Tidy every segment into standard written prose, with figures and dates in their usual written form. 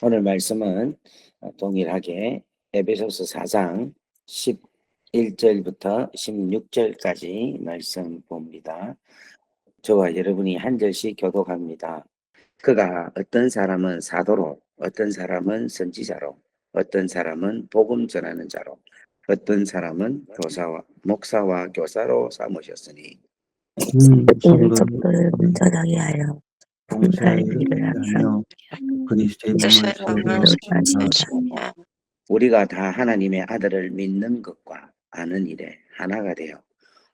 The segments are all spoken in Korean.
오늘 말씀은 동일하게 에베소서 4장 11절부터 16절까지 말씀 봅니다. 저와 여러분이 한 절씩 교독합니다. 그가 어떤 사람은 사도로, 어떤 사람은 선지자로, 어떤 사람은 복음 전하는 자로, 어떤 사람은 교사와 목사와 교사로 삼으셨으니 이는 성도를 속도를 온전하게 하여 봉사의 봉사의 일을 하며 항상 그리스도의 몸을 세우려 우리가 다 하나님의 아들을 믿는 것과 아는 일에 하나가 되어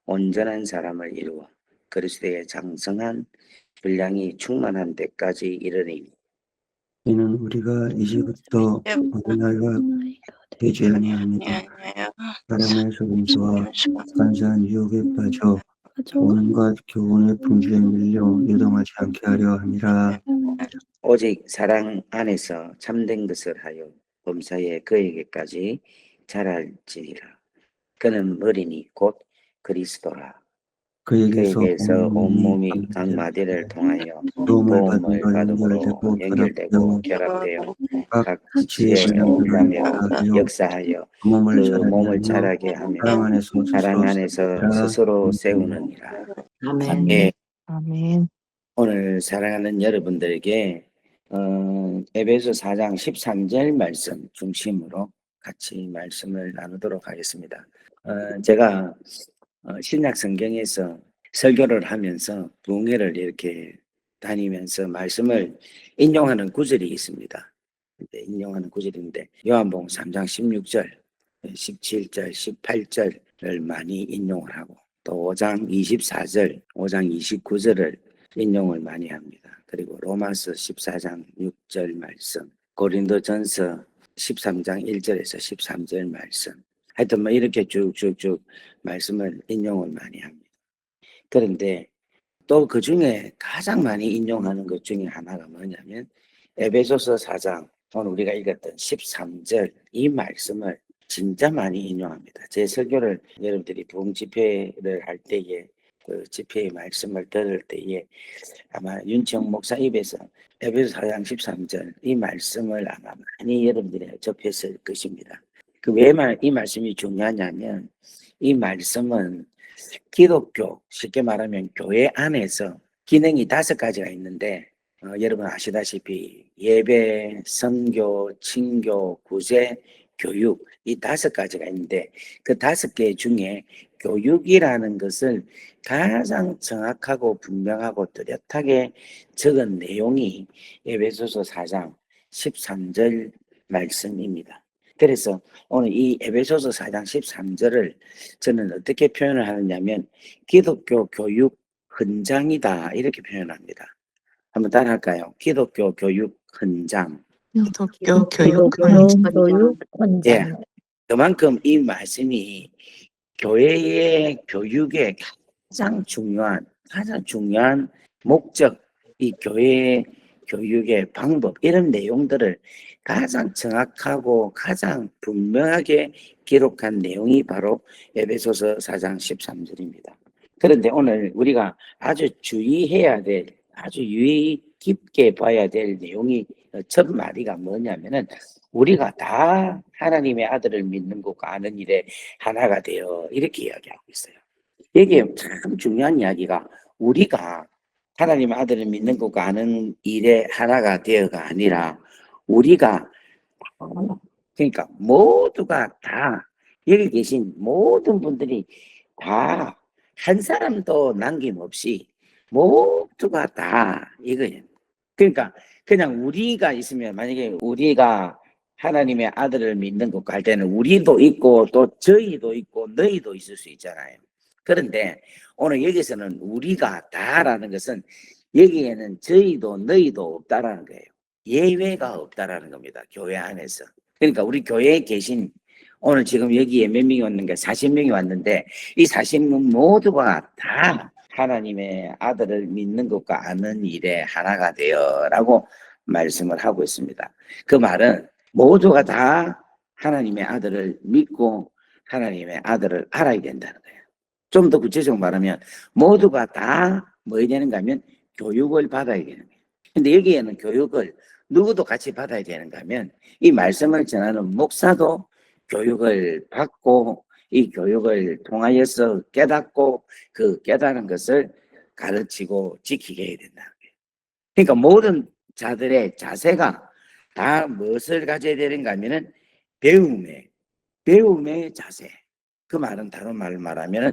온전한 사람을 이루어 그리스도의 장성한 분량이 충만한 데까지 이르니 이는 우리가 이제부터 어린아이가 되지 아니하니라. 사람의 속임수와 간사한 유혹에 빠져 온갖 교훈의 풍주에 밀려 요동하지 않게 하려 함이라. 오직 사랑 안에서 참된 것을 하여 범사에 그에게까지 자랄지니라. 그는 머리니 곧 그리스도라. 그에게서 그에게서 온몸이 각 각 마디를 통하여 도움을 도움을 받음으로 받음으로 연결되고 결합되어 각 각 지혜의 영감으로 역사하여 그 몸을 몸을 자라게 하며 사랑 안에서 스스로 세우느니라. 아멘. 예, 아멘. 오늘 사랑하는 여러분들에게 에베소 4장 13절 말씀 중심으로 같이 말씀을 나누도록 하겠습니다. 제가 신약 성경에서 설교를 하면서 부흥회를 이렇게 다니면서 말씀을 인용하는 구절이 있습니다. 인용하는 구절인데 요한복음 3장 16절, 17절, 18절을 많이 인용을 하고 또 5장 24절, 5장 29절을 인용을 많이 합니다. 그리고 로마서 14장 6절 말씀, 고린도전서 13장 1절에서 13절 말씀, 하여튼 뭐 이렇게 쭉쭉쭉 말씀을 인용을 많이 합니다. 그런데 또 그 중에 가장 많이 인용하는 것 중에 하나가 뭐냐면 에베소서 4장 오늘 우리가 읽었던 13절 이 말씀을 진짜 많이 인용합니다. 제 설교를 여러분들이 부흥 집회를 할 때에 그 집회의 말씀을 들을 때에 아마 윤청 목사 입에서 에베소 4장 13절 이 말씀을 아마 많이 여러분들이 접했을 것입니다. 그 왜 이 말씀이 중요하냐면 이 말씀은 기독교, 쉽게 말하면 교회 안에서 기능이 5가지가 있는데 여러분 아시다시피 예배, 선교, 친교, 구제, 교육 이 5가지가 있는데 그 5개 중에 교육이라는 것을 가장 정확하고 분명하고 뚜렷하게 적은 내용이 에베소서 4장 13절 말씀입니다. 그래서 오늘 이 에베소서 4장 13절을 저는 어떻게 표현을 하느냐면 기독교 교육 헌장이다 이렇게 표현합니다. 한번 따라할까요? 기독교 교육 헌장. 기독교 교육 헌장. 예, 그만큼 이 말씀이 교회의 교육의 가장 중요한 목적, 이 교회의 교육의 방법 이런 내용들을 가장 정확하고 가장 분명하게 기록한 내용이 바로 에베소서 4장 13절입니다. 그런데 오늘 우리가 아주 주의해야 될, 아주 유의 깊게 봐야 될 내용이 첫 마디가 뭐냐면은 우리가 다 하나님의 아들을 믿는 것과 아는 일에 하나가 되어 이렇게 이야기하고 있어요. 이게 참 중요한 이야기가 우리가 하나님의 아들을 믿는 것과 아는 일에 하나가 되어가 아니라 우리가 그러니까 모두가 다 여기 계신 모든 분들이 다 한 사람도 남김없이 모두가 다 이거예요. 그러니까 그냥 우리가 있으면 만약에 우리가 하나님의 아들을 믿는 것과 할 때는 우리도 있고 또 저희도 있고 너희도 있을 수 있잖아요. 그런데 오늘 여기서는 우리가 다라는 것은 여기에는 저희도 너희도 없다라는 거예요. 예외가 없다라는 겁니다. 교회 안에서. 그러니까 우리 교회에 계신 오늘 지금 여기에 몇 명이 왔는가 40명이 왔는데 이 40명 모두가 다 하나님의 아들을 믿는 것과 아는 일에 하나가 되어라고 말씀을 하고 있습니다. 그 말은 모두가 다 하나님의 아들을 믿고 하나님의 아들을 알아야 된다는 거예요. 좀 더 구체적으로 말하면 모두가 다 뭐 해야 되는가 하면 교육을 받아야 되는 거예요. 근데 여기에는 교육을 누구도 같이 받아야 되는가 하면 이 말씀을 전하는 목사도 교육을 받고 이 교육을 통하여서 깨닫고 그 깨달은 것을 가르치고 지키게 해야 된다. 그러니까 모든 자들의 자세가 다 무엇을 가져야 되는가 하면은 배움의 자세. 그 말은 다른 말을 말하면은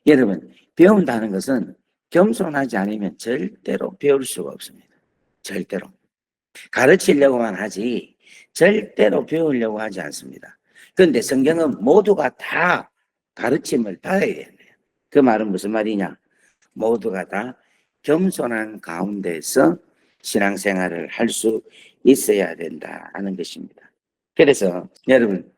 여러분 배운다는 것은 겸손하지 않으면 절대로 배울 수가 없습니다. 절대로. 가르치려고만 하지 절대로 배우려고 하지 않습니다. 그런데 성경은 모두가 다 가르침을 받아야 되는 거예요. 그 말은 무슨 말이냐? 모두가 다 겸손한 가운데서 신앙생활을 할 수 있어야 된다 하는 것입니다. 그래서 여러분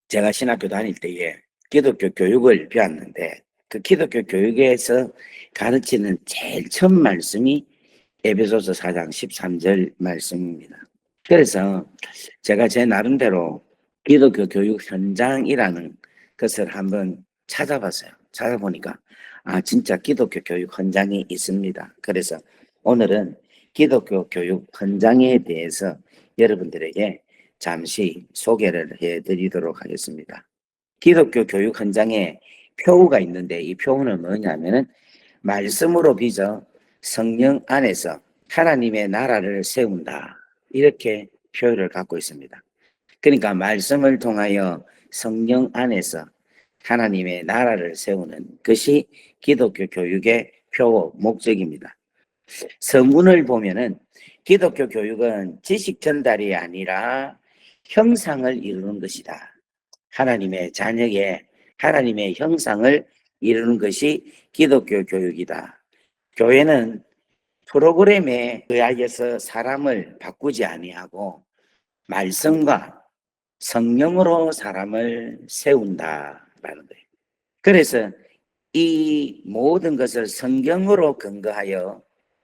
제가 신학교 다닐 때에 기독교 교육을 배웠는데 그 기독교 교육에서 가르치는 제일 첫 말씀이 에베소서 4장 13절 말씀입니다. 그래서 제가 제 나름대로 기독교 교육 현장이라는 것을 한번 찾아봤어요. 찾아보니까 진짜 기독교 교육 현장이 있습니다. 그래서 오늘은 기독교 교육 현장에 대해서 여러분들에게 잠시 소개를 해드리도록 하겠습니다. 기독교 교육 현장에 표가 있는데 이 표는 뭐냐면은 말씀으로 빚어 성령 안에서 하나님의 나라를 세운다. 이렇게 표를 갖고 있습니다. 그러니까 말씀을 통하여 성령 안에서 하나님의 나라를 세우는 것이 기독교 교육의 표 목적입니다. 서문을 보면은 기독교 교육은 지식 전달이 아니라 형상을 이루는 것이다. 하나님의 자녀의 하나님의 형상을 이루는 것이 기독교 교육이다. 교회는 프로그램에 의하여서 사람을 바꾸지 아니하고 말씀과 성령으로 사람을 세운다라는 거예요. 그래서 이 모든 것을 성경으로 근거하여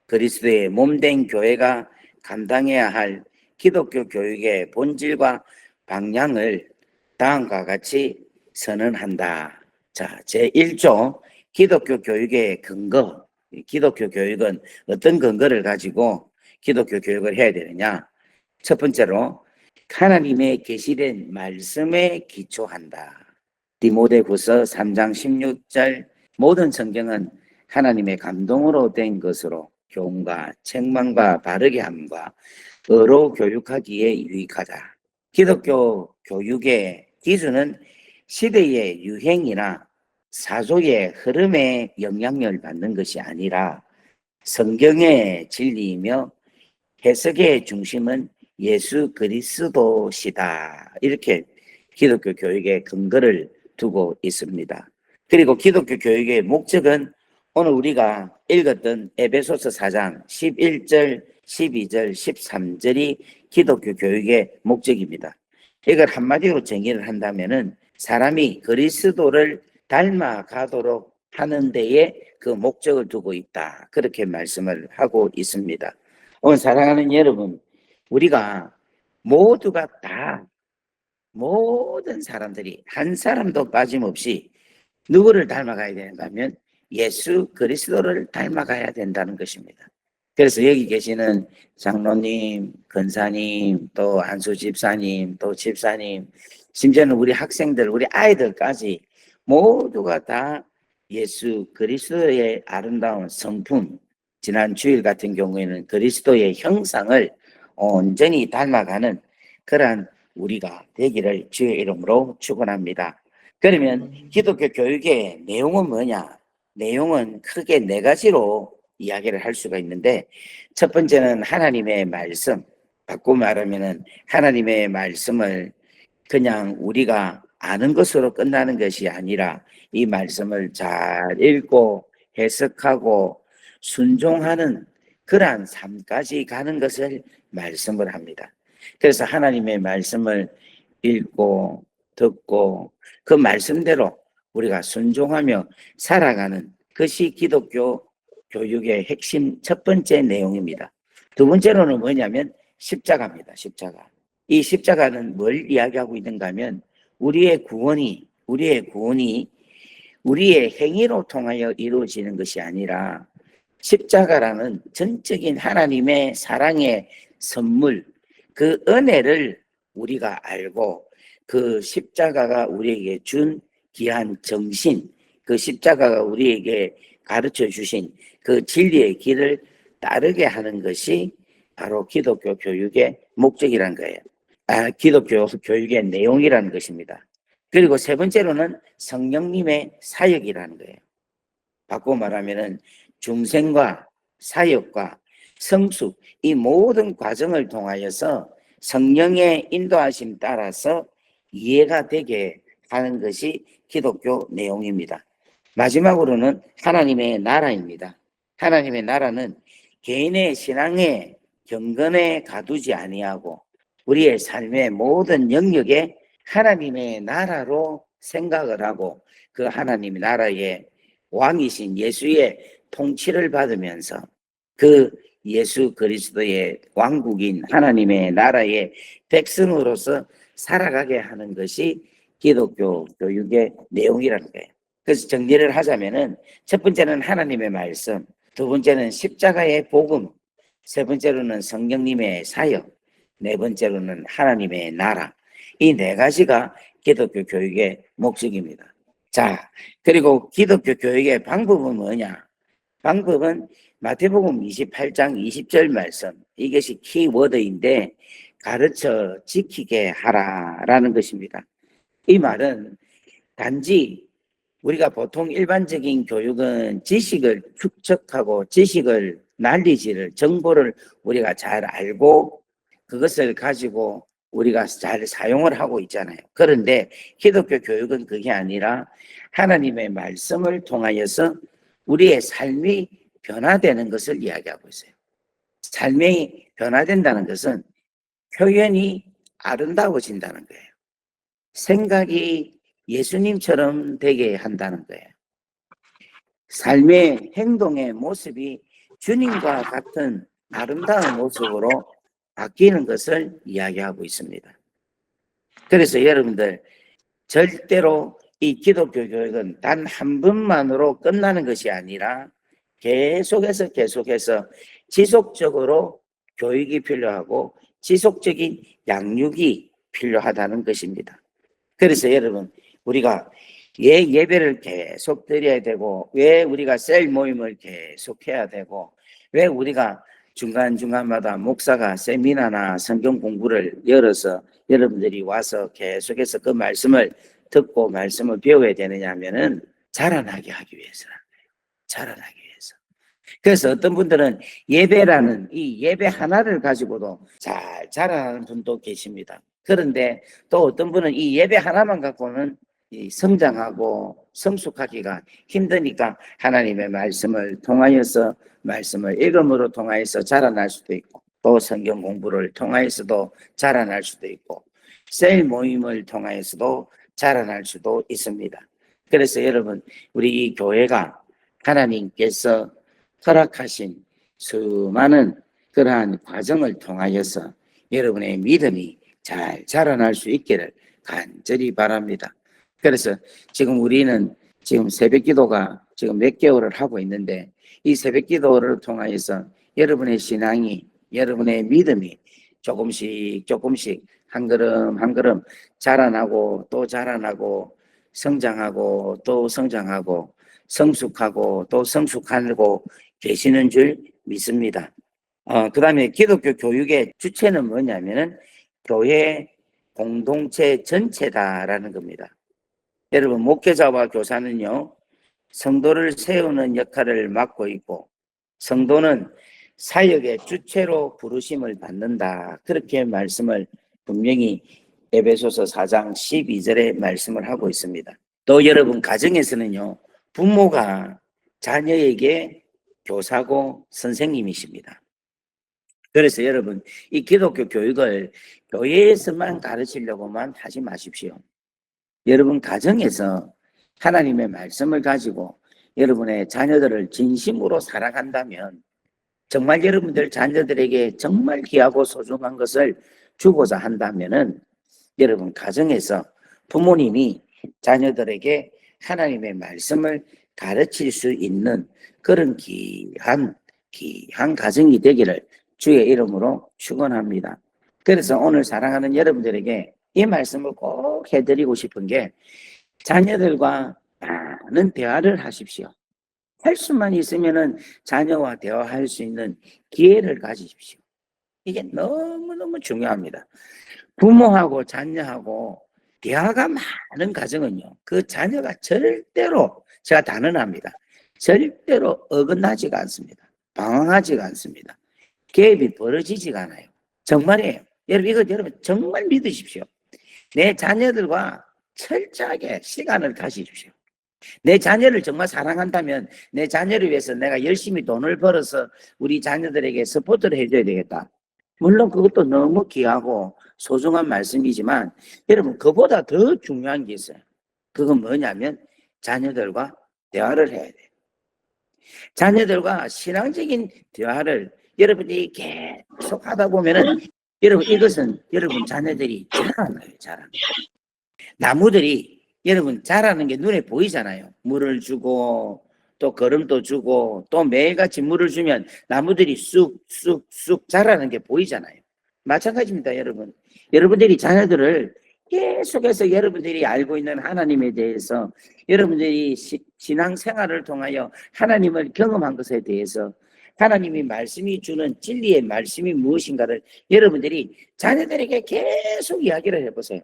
그리스도의 몸된 교회가 감당해야 할 기독교 교육의 본질과 방향을 다음과 같이 선언한다. 자, 제1조 기독교 교육의 근거. 기독교 교육은 어떤 근거를 가지고 기독교 교육을 해야 되느냐? 첫 번째로 하나님의 계시된 말씀에 기초한다. 디모데후서 3장 16절 모든 성경은 하나님의 감동으로 된 것으로 교훈과 책망과 바르게 함과 의로 교육하기에 유익하다. 기독교 교육의 기준은 시대의 유행이나 사조의 흐름에 영향을 받는 것이 아니라 성경의 진리이며 해석의 중심은 예수 그리스도시다. 이렇게 기독교 교육의 근거를 두고 있습니다. 그리고 기독교 교육의 목적은 오늘 우리가 읽었던 에베소서 4장 11절, 12절, 13절이 기독교 교육의 목적입니다. 이걸 한마디로 정의를 한다면은 사람이 그리스도를 닮아가도록 하는 데에 그 목적을 두고 있다. 그렇게 말씀을 하고 있습니다. 오늘 사랑하는 여러분, 우리가 모두가 다 모든 사람들이 한 사람도 빠짐없이 누구를 닮아가야 되는가 하면 예수 그리스도를 닮아가야 된다는 것입니다. 그래서 여기 계시는 장로님, 권사님, 또 안수 집사님, 또 집사님, 심지어는 우리 학생들, 우리 아이들까지 모두가 다 예수 그리스도의 아름다운 성품, 지난 주일 같은 경우에는 그리스도의 형상을 온전히 닮아가는 그러한 우리가 되기를 주의 이름으로 축원합니다. 그러면 기독교 교육의 내용은 뭐냐? 내용은 크게 네 가지로 이야기를 할 수가 있는데 첫 번째는 하나님의 말씀, 바꾸고 말하면은 하나님의 말씀을 그냥 우리가 아는 것으로 끝나는 것이 아니라 이 말씀을 잘 읽고 해석하고 순종하는 그러한 삶까지 가는 것을 말씀을 합니다. 그래서 하나님의 말씀을 읽고 듣고 그 말씀대로 우리가 순종하며 살아가는 것이 기독교 교육의 핵심 첫 번째 내용입니다. 두 번째로는 뭐냐면 십자가입니다. 십자가. 이 십자가는 뭘 이야기하고 있는가 하면 우리의 구원이 우리의 행위로 통하여 이루어지는 것이 아니라 십자가라는 전적인 하나님의 사랑의 선물, 그 은혜를 우리가 알고 그 십자가가 우리에게 준 귀한 정신, 그 십자가가 우리에게 가르쳐 주신 그 진리의 길을 따르게 하는 것이 바로 기독교 교육의 목적이라는 거예요. 기독교 교육의 내용이라는 것입니다. 그리고 세 번째로는 성령님의 사역이라는 거예요. 바꾸어 말하면은 중생과 사역과 성숙, 이 모든 과정을 통하여서 성령의 인도하심 따라서 이해가 되게 하는 것이 기독교 내용입니다. 마지막으로는 하나님의 나라입니다. 하나님의 나라는 개인의 신앙의 경건에 가두지 아니하고 우리의 삶의 모든 영역에 하나님의 나라로 생각을 하고 그 하나님의 나라의 왕이신 예수의 통치를 받으면서 그 예수 그리스도의 왕국인 하나님의 나라의 백성으로서 살아가게 하는 것이 기독교 교육의 내용이라는 거예요. 그래서 정리를 하자면은 첫 번째는 하나님의 말씀, 두 번째는 십자가의 복음, 세 번째로는 성령님의 사역, 네 번째로는 하나님의 나라. 이 네 가지가 기독교 교육의 목적입니다. 자, 그리고 기독교 교육의 방법은 뭐냐? 방법은 마태복음 28장 20절 말씀, 이것이 키워드인데 가르쳐 지키게 하라라는 것입니다. 이 말은 단지 우리가 보통 일반적인 교육은 지식을 축적하고 지식을 날리지를 정보를 우리가 잘 알고 그것을 가지고 우리가 잘 사용을 하고 있잖아요. 그런데 기독교 교육은 그게 아니라 하나님의 말씀을 통하여서 우리의 삶이 변화되는 것을 이야기하고 있어요. 삶이 변화된다는 것은 표현이 아름다워진다는 거예요. 생각이 예수님처럼 되게 한다는 거예요. 삶의 행동의 모습이 주님과 같은 아름다운 모습으로 바뀌는 것을 이야기하고 있습니다. 그래서 여러분들 절대로 이 기독교 교육은 단 한 번만으로 끝나는 것이 아니라 계속해서 지속적으로 교육이 필요하고 지속적인 양육이 필요하다는 것입니다. 그래서 여러분 우리가 왜 예배를 계속 드려야 되고 왜 우리가 셀 모임을 계속 해야 되고 왜 우리가 중간중간마다 목사가 세미나나 성경 공부를 열어서 여러분들이 와서 계속해서 그 말씀을 듣고 말씀을 배워야 되느냐 하면은 자라나게 하기 위해서라는 거예요. 자라나기 위해서. 그래서 어떤 분들은 예배라는 이 예배 하나를 가지고도 잘 자라나는 분도 계십니다. 그런데 또 어떤 분은 이 예배 하나만 갖고는 이 성장하고 성숙하기가 힘드니까 하나님의 말씀을 통하여서 말씀을 읽음으로 통하여서 자라날 수도 있고 또 성경 공부를 통하여서도 자라날 수도 있고 셀 모임을 통하여서도 자라날 수도 있습니다. 그래서 여러분 우리 이 교회가 하나님께서 허락하신 수많은 그러한 과정을 통하여서 여러분의 믿음이 잘 자라날 수 있기를 간절히 바랍니다. 그래서 지금 우리는 지금 새벽기도가 지금 몇 개월을 하고 있는데 이 새벽기도를 통하여서 여러분의 신앙이 여러분의 믿음이 조금씩 한 걸음 한 걸음 자라나고 또 자라나고 성장하고 또 성장하고 성숙하고 또 성숙하고 계시는 줄 믿습니다. 그 다음에 기독교 교육의 주체는 뭐냐면은 교회 공동체 전체다라는 겁니다. 여러분 목회자와 교사는요 성도를 세우는 역할을 맡고 있고 성도는 사역의 주체로 부르심을 받는다. 그렇게 말씀을 분명히 에베소서 4장 12절에 말씀을 하고 있습니다. 또 여러분 가정에서는요 부모가 자녀에게 교사고 선생님이십니다. 그래서 여러분 이 기독교 교육을 교회에서만 가르치려고만 하지 마십시오. 여러분 가정에서 하나님의 말씀을 가지고 여러분의 자녀들을 진심으로 사랑한다면 정말 여러분들 자녀들에게 정말 귀하고 소중한 것을 주고자 한다면은 여러분 가정에서 부모님이 자녀들에게 하나님의 말씀을 가르칠 수 있는 그런 귀한 가정이 되기를 주의 이름으로 축원합니다. 그래서 오늘 사랑하는 여러분들에게 이 말씀을 꼭 해드리고 싶은 게 자녀들과 많은 대화를 하십시오. 할 수만 있으면은 자녀와 대화할 수 있는 기회를 가지십시오. 이게 너무너무 중요합니다. 부모하고 자녀하고 대화가 많은 가정은요, 그 자녀가 절대로, 제가 단언합니다, 절대로 어긋나지가 않습니다. 방황하지가 않습니다. 개입이 벌어지지가 않아요. 정말이에요. 여러분, 이거 여러분 정말 믿으십시오. 내 자녀들과 철저하게 시간을 가지십시오. 내 자녀를 정말 사랑한다면 내 자녀를 위해서 내가 열심히 돈을 벌어서 우리 자녀들에게 서포트를 해줘야 되겠다. 물론 그것도 너무 귀하고 소중한 말씀이지만 여러분, 그보다 더 중요한 게 있어요. 그건 뭐냐면 자녀들과 대화를 해야 돼요. 자녀들과 신앙적인 대화를 여러분이 계속 하다 보면은 여러분, 이것은 여러분 자녀들이 자라나요. 자라나요. 나무들이 여러분 자라는 게 눈에 보이잖아요. 물을 주고 또 거름도 주고 또 매일같이 물을 주면 나무들이 쑥쑥쑥 자라는 게 보이잖아요. 마찬가지입니다. 여러분, 여러분들이 자녀들을 계속해서 여러분들이 알고 있는 하나님에 대해서, 여러분들이 신앙생활을 통하여 하나님을 경험한 것에 대해서, 하나님이 말씀이 주는 진리의 말씀이 무엇인가를 여러분들이 자녀들에게 계속 이야기를 해보세요.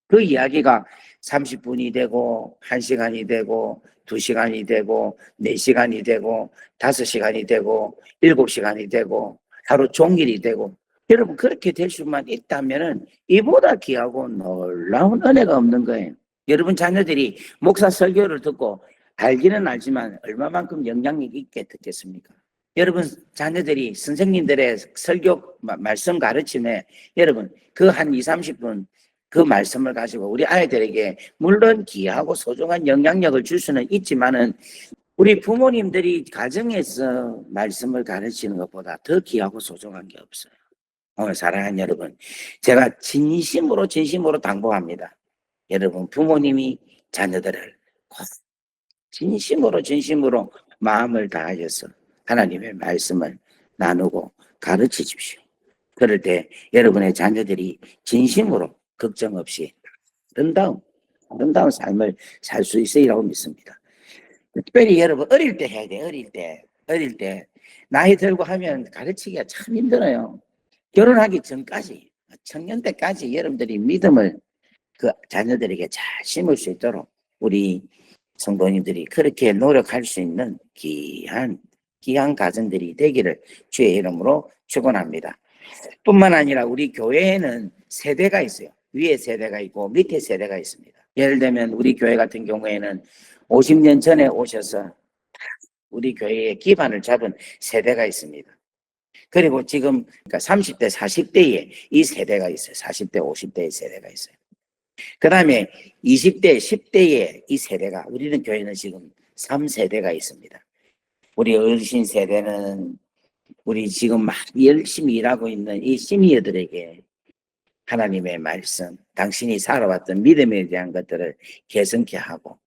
그 이야기가 30분이 되고 1시간이 되고 2시간이 되고 4시간이 되고 5시간이 되고 7시간이 되고 하루 종일이 되고, 여러분 그렇게 될 수만 있다면은 이보다 귀하고 놀라운 은혜가 없는 거예요. 여러분 자녀들이 목사 설교를 듣고 알기는 알지만 얼마만큼 영향력 있게 듣겠습니까? 여러분 자녀들이 선생님들의 설교 말씀 가르침에 여러분 그 한 20-30분 그 말씀을 가지고 우리 아이들에게 물론 귀하고 소중한 영향력을 줄 수는 있지만은 우리 부모님들이 가정에서 말씀을 가르치는 것보다 더 귀하고 소중한 게 없어요. 오늘 사랑하는 여러분, 제가 진심으로 당부합니다. 여러분 부모님이 자녀들을 꼭 진심으로 마음을 다하셔서 하나님의 말씀을 나누고 가르치십시오. 그럴 때 여러분의 자녀들이 진심으로 걱정 없이 아름다운 삶을 살 수 있으리라고 믿습니다. 특별히 여러분 어릴 때 해야 돼. 어릴 때 나이 들고 하면 가르치기가 참 힘들어요. 결혼하기 전까지, 청년 때까지 여러분들이 믿음을 그 자녀들에게 잘 심을 수 있도록 우리 성도님들이 그렇게 노력할 수 있는 귀한 가정들이 되기를 주의 이름으로 축원합니다. 뿐만 아니라 우리 교회에는 세대가 있어요. 위에 세대가 있고 밑에 세대가 있습니다. 예를 들면 우리 교회 같은 경우에는 50년 전에 오셔서 우리 교회의 기반을 잡은 세대가 있습니다. 그리고 지금 그러니까 30대, 40대에 이 세대가 있어요. 40대, 50대의 세대가 있어요. 그 다음에 20대, 10대에 이 세대가, 우리는 교회는 지금 3세대가 있습니다. 우리 어르신 세대는 우리 지금 막 열심히 일하고 있는 이 시니어들에게 하나님의 말씀, 당신이 살아왔던 믿음에 대한 것들을 개선케 하고,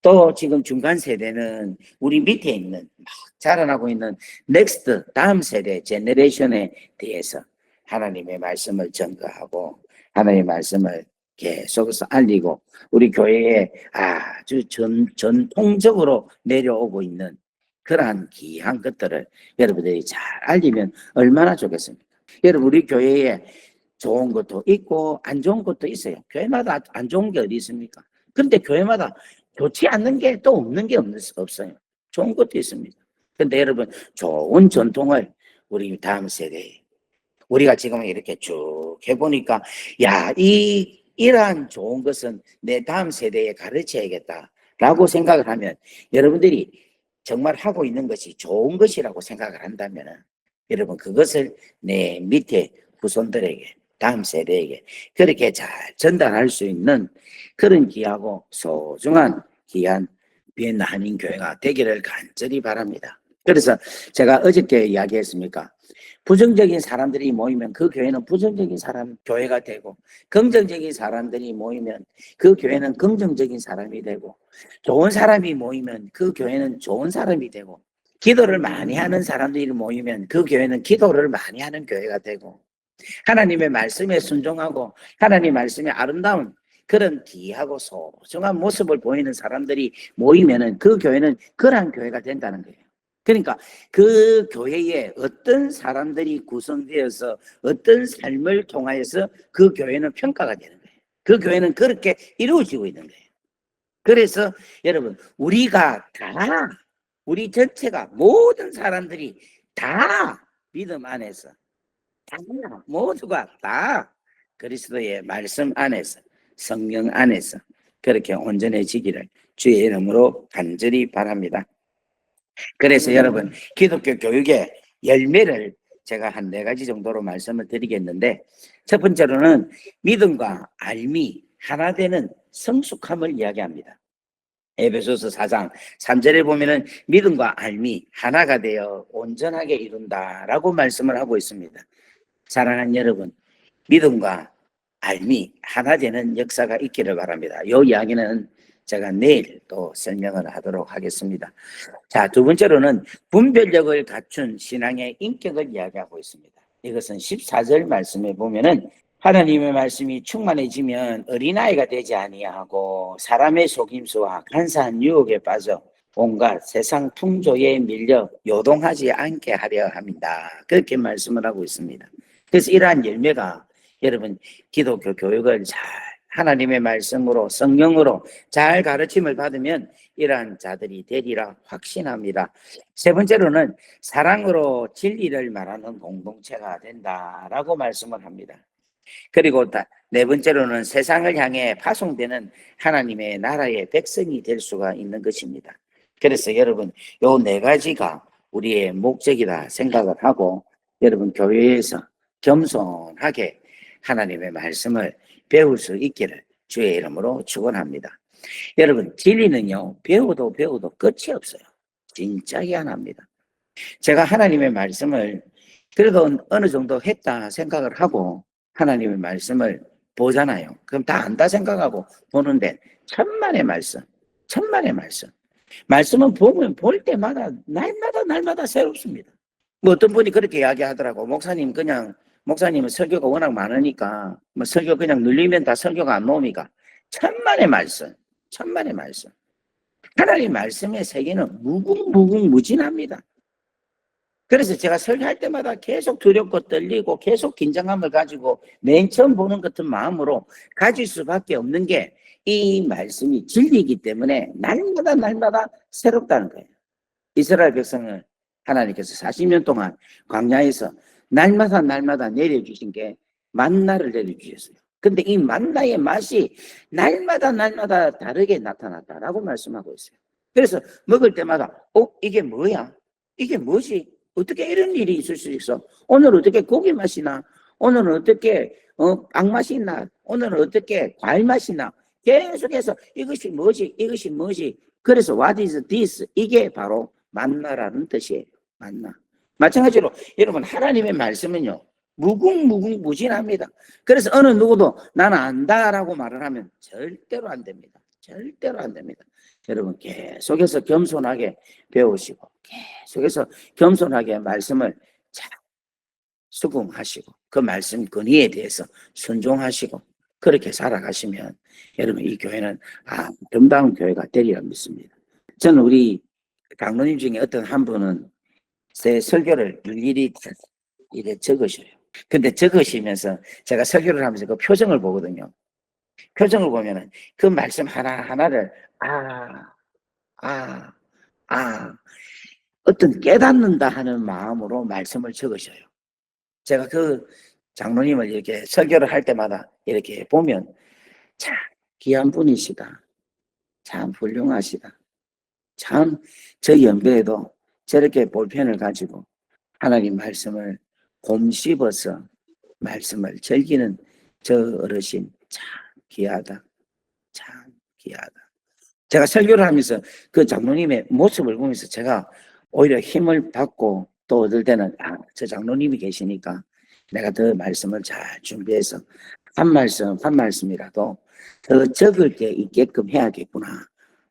또 지금 중간 세대는 우리 밑에 있는 막 자라나고 있는 넥스트 다음 세대 제너레이션에 대해서 하나님의 말씀을 전가하고 하나님의 말씀을 계속해서 알리고 우리 교회에 아주 전통적으로 내려오고 있는 그러한 귀한 것들을 여러분들이 잘 알리면 얼마나 좋겠습니까? 여러분 우리 교회에 좋은 것도 있고 안 좋은 것도 있어요. 교회마다 안 좋은 게 어디 있습니까? 그런데 교회마다 좋지 않는 게 또 없는 게 없어요. 좋은 것도 있습니다. 그런데 여러분 좋은 전통을 우리 다음 세대에 우리가 지금 이렇게 쭉 해보니까 이러한 좋은 것은 내 다음 세대에 가르쳐야겠다라고 생각을 하면 여러분들이 정말 하고 있는 것이 좋은 것이라고 생각을 한다면 여러분 그것을 내 밑에 후손들에게 다음 세대에게 그렇게 잘 전달할 수 있는 그런 귀하고 소중한 귀한 비엔나 한인교회가 되기를 간절히 바랍니다. 그래서 제가 어저께 이야기했습니까? 부정적인 사람들이 모이면 그 교회는 부정적인 사람 교회가 되고 긍정적인 사람들이 모이면 그 교회는 긍정적인 사람이 되고 좋은 사람이 모이면 그 교회는 좋은 사람이 되고 기도를 많이 하는 사람들이 모이면 그 교회는 기도를 많이 하는 교회가 되고 하나님의 말씀에 순종하고 하나님 말씀에 아름다운 그런 귀하고 소중한 모습을 보이는 사람들이 모이면은 그 교회는 그러한 교회가 된다는 거예요. 그러니까 그 교회에 어떤 사람들이 구성되어서 어떤 삶을 통하여서 그 교회는 평가가 되는 거예요. 그 교회는 그렇게 이루어지고 있는 거예요. 그래서 여러분, 우리가 다, 우리 전체가 모든 사람들이 다 믿음 안에서 다 모두가 다 그리스도의 말씀 안에서 성령 안에서 그렇게 온전해지기를 주의 이름으로 간절히 바랍니다. 그래서 여러분, 기독교 교육의 열매를 제가 한 4가지 정도로 말씀을 드리겠는데, 첫 번째로는 믿음과 알미 하나 되는 성숙함을 이야기합니다. 에베소서 4장 3절에 보면은 믿음과 알미 하나가 되어 온전하게 이룬다라고 말씀을 하고 있습니다. 사랑하는 여러분, 믿음과 알미 하나 되는 역사가 있기를 바랍니다. 이 이야기는 제가 내일 또 설명을 하도록 하겠습니다. 자, 두 번째로는 분별력을 갖춘 신앙의 인격을 이야기하고 있습니다. 이것은 14절 말씀에 보면은 하나님의 말씀이 충만해지면 어린아이가 되지 아니하고 사람의 속임수와 간사한 유혹에 빠져 온갖 세상 풍조에 밀려 요동하지 않게 하려 합니다. 그렇게 말씀을 하고 있습니다. 그래서 이러한 열매가 여러분 기독교 교육을 잘 하나님의 말씀으로 성령으로 잘 가르침을 받으면 이러한 자들이 되리라 확신합니다. 세 번째로는 사랑으로 진리를 말하는 공동체가 된다라고 말씀을 합니다. 그리고 네 번째로는 세상을 향해 파송되는 하나님의 나라의 백성이 될 수가 있는 것입니다. 그래서 여러분 요 4가지가 우리의 목적이다 생각을 하고 여러분 교회에서 겸손하게 하나님의 말씀을 배울 수 있기를 주의 이름으로 축원합니다. 여러분 진리는요 배워도 끝이 없어요. 진짜 희한합니다. 제가 하나님의 말씀을 그래도 어느 정도 했다 생각을 하고 하나님의 말씀을 보잖아요. 그럼 다 안다 생각하고 보는데 천만의 말씀 말씀은 보면 볼 때마다 날마다 새롭습니다. 뭐 어떤 분이 그렇게 이야기하더라고. 목사님은 설교가 워낙 많으니까 뭐 설교 그냥 늘리면 다 설교가 안 나옵니까? 천만의 말씀 하나님 말씀의 세계는 무궁무진합니다. 그래서 제가 설교할 때마다 계속 두렵고 떨리고 계속 긴장감을 가지고 맨 처음 보는 같은 마음으로 가질 수밖에 없는 게 이 말씀이 진리이기 때문에 날마다 새롭다는 거예요. 이스라엘 백성을 하나님께서 40년 동안 광야에서 날마다 내려주신 게 만나를 내려주셨어요. 근데 이 만나의 맛이 날마다 다르게 나타났다라고 말씀하고 있어요. 그래서 먹을 때마다 이게 뭐야? 이게 뭐지? 어떻게 이런 일이 있을 수 있어? 오늘 어떻게 고기 맛이 나? 오늘은 어떻게 빵 맛이 나? 오늘은 어떻게 과일 맛이 나? 계속해서 이것이 뭐지? 그래서 what is this? 이게 바로 만나라는 뜻이에요. 만나. 마찬가지로 여러분 하나님의 말씀은요 무궁무진합니다. 그래서 어느 누구도 나는 안다라고 말을 하면 절대로 안 됩니다. 여러분 계속해서 겸손하게 배우시고 계속해서 겸손하게 말씀을 잘 수긍하시고 그 말씀 권위에 대해서 순종하시고 그렇게 살아가시면 여러분 이 교회는 아름다운 교회가 되리라 믿습니다. 저는 우리 장로님 중에 어떤 한 분은 제 설교를 일일이 이래 적으셔요. 근데 적으시면서 제가 설교를 하면서 그 표정을 보거든요. 표정을 보면은 그 말씀 하나하나를 어떤 깨닫는다 하는 마음으로 말씀을 적으셔요. 제가 그 장로님을 이렇게 설교를 할 때마다 이렇게 보면 참 귀한 분이시다. 참 훌륭하시다. 참 저 연배에도 저렇게 볼펜을 가지고 하나님 말씀을 곰씹어서 말씀을 즐기는 저 어르신 참 귀하다. 제가 설교를 하면서 그 장로님의 모습을 보면서 제가 오히려 힘을 받고 또 어떨 때는 저 장로님이 계시니까 내가 더 말씀을 잘 준비해서 한 말씀이라도 더 적을 게 있게끔 해야겠구나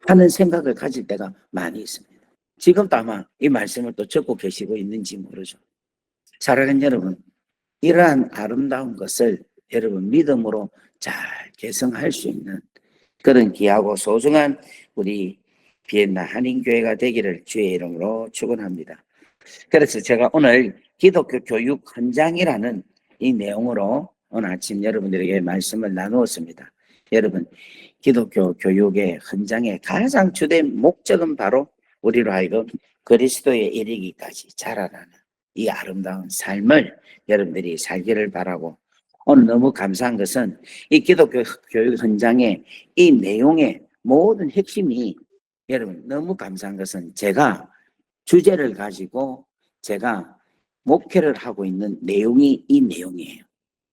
하는 생각을 가질 때가 많이 있습니다. 지금도 아마 이 말씀을 또 적고 계시고 있는지 모르죠. 사랑하는 여러분, 이러한 아름다운 것을 여러분 믿음으로 잘 개성할 수 있는 그런 귀하고 소중한 우리 비엔나 한인교회가 되기를 주의 이름으로 축원합니다. 그래서 제가 오늘 기독교 교육 헌장이라는 이 내용으로 오늘 아침 여러분들에게 말씀을 나누었습니다. 여러분, 기독교 교육의 헌장의 가장 주된 목적은 바로 우리로 하여금 그리스도에 이르기까지 자라나는 이 아름다운 삶을 여러분들이 살기를 바라고, 오늘 너무 감사한 것은 이 기독교 교육 헌장의 이 내용의 모든 핵심이, 여러분 너무 감사한 것은 제가 주제를 가지고 제가 목회를 하고 있는 내용이 이 내용이에요.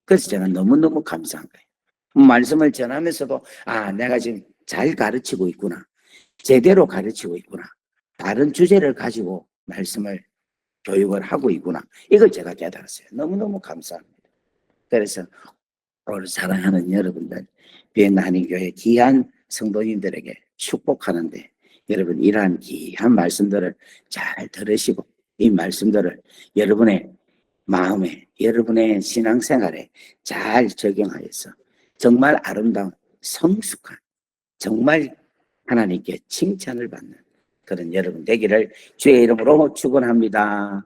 그래서 제가 너무너무 감사한 거예요. 말씀을 전하면서도 내가 지금 잘 가르치고 있구나, 제대로 가르치고 있구나, 다른 주제를 가지고 말씀을 교육을 하고 있구나, 이걸 제가 깨달았어요. 너무너무 감사합니다. 그래서 오늘 사랑하는 여러분들, 비엔나 한인교회 귀한 성도님들에게 축복하는데, 여러분 이러한 귀한 말씀들을 잘 들으시고 이 말씀들을 여러분의 마음에, 여러분의 신앙생활에 잘 적용하여서 정말 아름다운 성숙한, 정말 하나님께 칭찬을 받는 그런 여러분 되기를 주의 이름으로 축원합니다.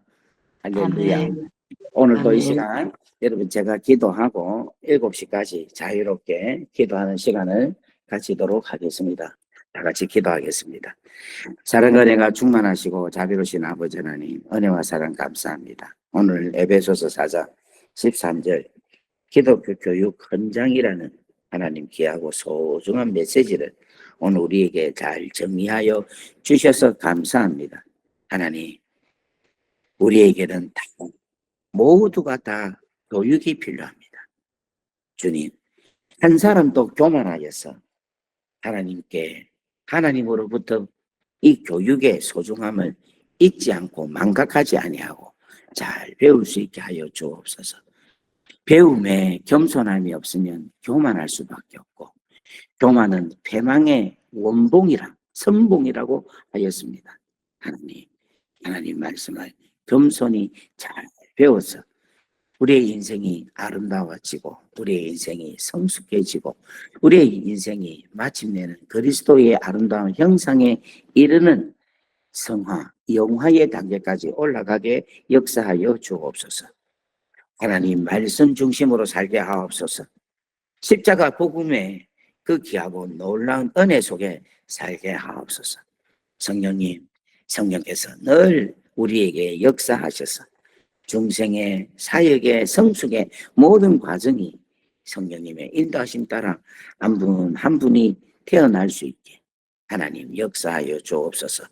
할렐루야. 아멘. 오늘도 이 아멘. 시간 여러분 제가 기도하고 7시까지 자유롭게 기도하는 시간을 가지도록 하겠습니다. 다 같이 기도하겠습니다. 사랑과 은혜가 충만하시고 자비로우신 아버지 하나님, 은혜와 사랑 감사합니다. 오늘 에베소서 4장 13절 기독교 교육 헌장이라는 하나님 귀하고 소중한 메시지를 오늘 우리에게 잘 정리하여 주셔서 감사합니다. 하나님, 우리에게는 모두가 다 교육이 필요합니다. 주님, 한 사람도 교만하여서 하나님께, 하나님으로부터 이 교육의 소중함을 잊지 않고 망각하지 아니하고 잘 배울 수 있게 하여 주옵소서. 배움에 겸손함이 없으면 교만할 수밖에 없고, 교만은 패망의 원봉이라, 선봉이라고 하였습니다. 하나님 말씀을 겸손히 잘 배워서 우리의 인생이 아름다워지고 우리의 인생이 성숙해지고 우리의 인생이 마침내는 그리스도의 아름다운 형상에 이르는 성화, 영화의 단계까지 올라가게 역사하여 주옵소서. 하나님 말씀 중심으로 살게 하옵소서. 십자가 복음의 그 귀하고 놀라운 은혜 속에 살게 하옵소서. 성령님, 성령께서 늘 우리에게 역사하셔서 중생의 사역의 성숙의 모든 과정이 성령님의 인도하심 따라 한 분 한 분이 태어날 수 있게 하나님 역사하여 주옵소서.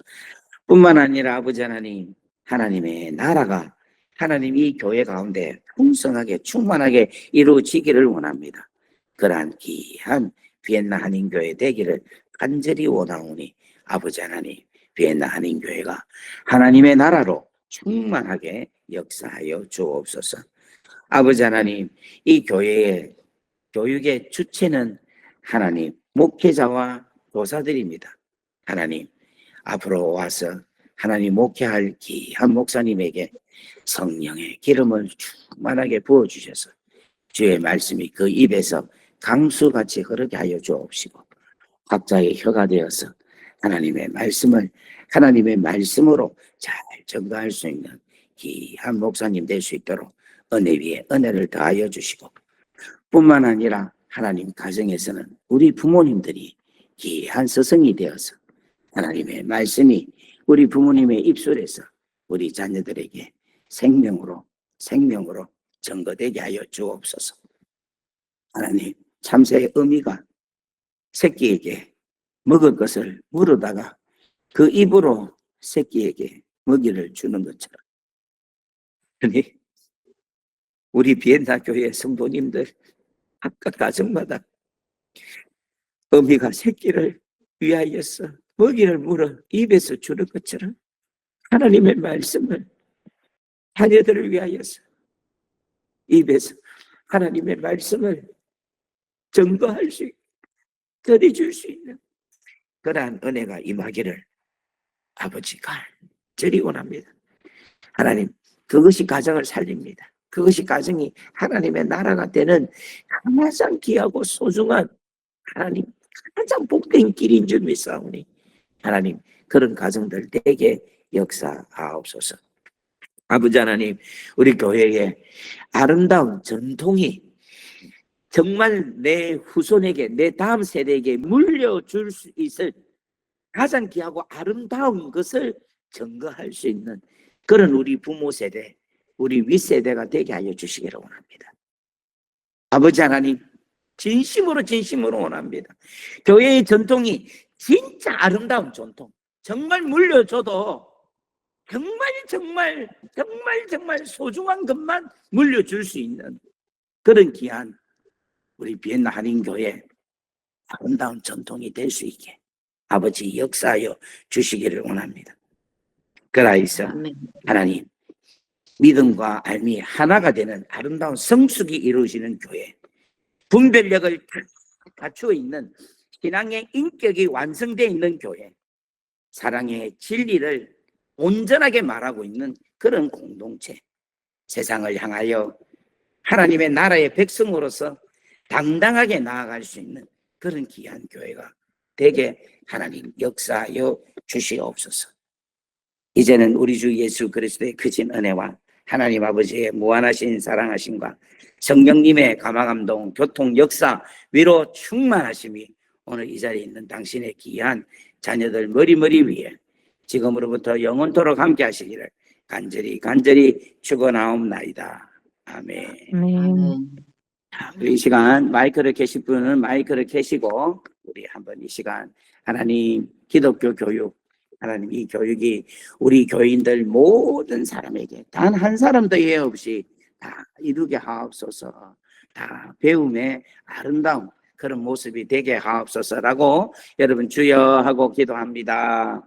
뿐만 아니라 아버지 하나님, 하나님의 나라가 하나님 이 교회 가운데 풍성하게 충만하게 이루어지기를 원합니다. 그러한 귀한 비엔나 한인교회 되기를 간절히 원하오니 아버지 하나님, 비엔나 한인교회가 하나님의 나라로 충만하게 역사하여 주옵소서. 아버지 하나님, 이 교회의 교육의 주체는 하나님 목회자와 교사들입니다. 하나님, 앞으로 와서 하나님 목회할 귀한 목사님에게 성령의 기름을 충만하게 부어주셔서 주의 말씀이 그 입에서 강수같이 흐르게 하여 주옵시고, 각자의 혀가 되어서 하나님의 말씀을 하나님의 말씀으로 잘 전가할 수 있는 귀한 목사님 될 수 있도록 은혜 위에 은혜를 더하여 주시고, 뿐만 아니라 하나님 가정에서는 우리 부모님들이 귀한 스승이 되어서 하나님의 말씀이 우리 부모님의 입술에서 우리 자녀들에게 생명으로 증거되게 하여 주옵소서. 하나님, 참새의 어미가 새끼에게 먹을 것을 물어다가 그 입으로 새끼에게 먹이를 주는 것처럼, 아니, 우리 비엔나 교회 성도님들 각각 가정마다 어미가 새끼를 위하여서 먹이를 물어 입에서 주는 것처럼 하나님의 말씀을 자녀들을 위하여서 입에서 하나님의 말씀을 증거할 수 있고 전해줄 수 있는 그러한 은혜가 임하기를 아버지가 간절히 원합니다. 하나님, 그것이 가정을 살립니다. 그것이 가정이 하나님의 나라가 되는 가장 귀하고 소중한 하나님 가장 복된 길인 줄 믿사오니 하나님 그런 가정들 되게 역사하옵소서. 아버지 하나님, 우리 교회에 아름다운 전통이 정말 내 후손에게, 내 다음 세대에게 물려줄 수 있을 가장 귀하고 아름다운 것을 증거할 수 있는 그런 우리 부모 세대, 우리 윗세대가 되게 하여 주시기를 원합니다. 아버지 하나님, 진심으로 원합니다. 교회의 전통이 진짜 아름다운 전통, 정말 물려줘도 정말 소중한 것만 물려줄 수 있는 그런 귀한 우리 비엔나 한인교회 아름다운 전통이 될 수 있게 아버지 역사하여 주시기를 원합니다. 그라이서 하나님, 믿음과 알미 하나가 되는 아름다운 성숙이 이루어지는 교회, 분별력을 갖추어 있는 신앙의 인격이 완성되어 있는 교회, 사랑의 진리를 온전하게 말하고 있는 그런 공동체, 세상을 향하여 하나님의 나라의 백성으로서 당당하게 나아갈 수 있는 그런 귀한 교회가 되게 하나님 역사하여 주시옵소서. 이제는 우리 주 예수 그리스도의 크신 은혜와 하나님 아버지의 무한하신 사랑하심과 성령님의 감화감동, 교통, 역사, 위로 충만하심이 오늘 이 자리에 있는 당신의 귀한 자녀들 머리 위에 지금으로부터 영원토록 함께 하시기를 간절히 축원하옵나이다. 아멘. 이 시간 마이크를 켜실 분은 마이크를 켜시고 우리 한번 이 시간 하나님 기독교 교육, 하나님 이 교육이 우리 교인들 모든 사람에게 단 한 사람도 예외 없이 다 이루게 하옵소서. 다 배움의 아름다운 그런 모습이 되게 하옵소서라고 여러분 주여 하고 기도합니다.